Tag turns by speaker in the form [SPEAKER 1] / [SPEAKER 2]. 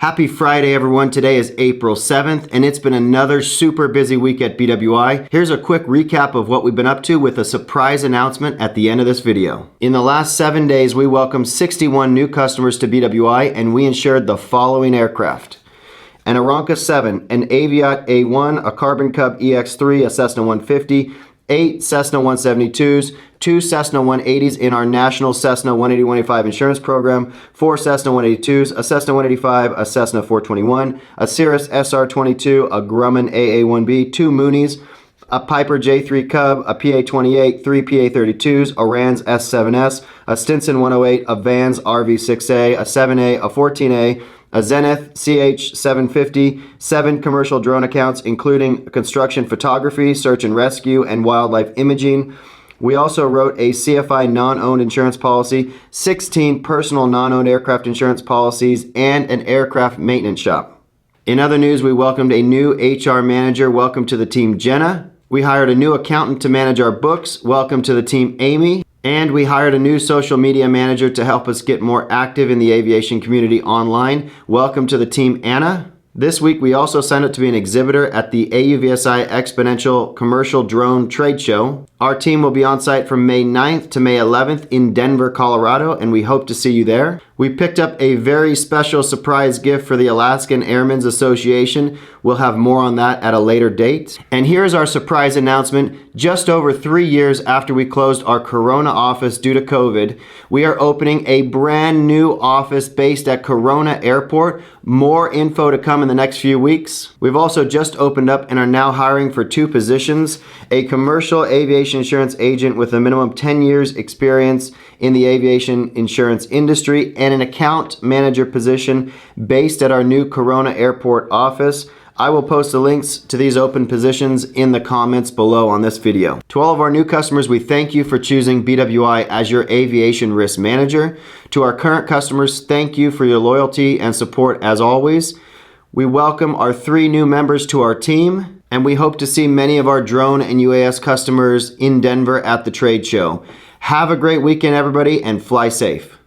[SPEAKER 1] Happy Friday, everyone. Today is April 7th, and it's been another super busy week at BWI. Here's a quick recap of what we've been up to with a surprise announcement at the end of this video. In the last 7 days, we welcomed 61 new customers to BWI, and we insured the following aircraft: an Aranca 7, an Aviat A1, a Carbon Cub EX3, a Cessna 150, 8 Cessna 172s, 2 Cessna 180s in our national Cessna 180-185 insurance program, 4 Cessna 182s, a Cessna 185, a Cessna 421, a Cirrus SR22, a Grumman AA1B, 2 Moonies, a Piper J3 Cub, a PA28, 3 PA32s, a Rans S7S, a Stinson 108, a Vans RV6A, a 7A, a 14A, a Zenith CH750, 7 commercial drone accounts including construction photography, search and rescue, and wildlife imaging. We also wrote a CFI non-owned insurance policy, 16 personal non-owned aircraft insurance policies, and an aircraft maintenance shop. In other news, we welcomed a new HR manager. Welcome to the team, Jenna. We hired a new accountant to manage our books. Welcome to the team, Amy. And we hired a new social media manager to help us get more active in the aviation community online. Welcome to the team, Anna. This week, we also signed up to be an exhibitor at the AUVSI Exponential Commercial Drone Trade Show. Our team will be on site from May 9th to May 11th in Denver, Colorado, and we hope to see you there. We picked up a very special surprise gift for the Alaskan Airmen's Association. We'll have more on that at a later date. And here's our surprise announcement. Just over 3 years after we closed our Corona office due to COVID, we are opening a brand new office based at Corona Airport. More info to come in the next few weeks. We've also just opened up and are now hiring for 2 positions: a commercial aviation insurance agent with a minimum 10 years experience in the aviation insurance industry, and an account manager position based at our new Corona Airport office. I will post the links to these open positions in the comments below on this video. To all of our new customers, we thank you for choosing BWI as your aviation risk manager. To our current customers, thank you for your loyalty and support as always. We welcome our 3 new members to our team, and we hope to see many of our drone and UAS customers in Denver at the trade show. Have a great weekend, everybody, and fly safe.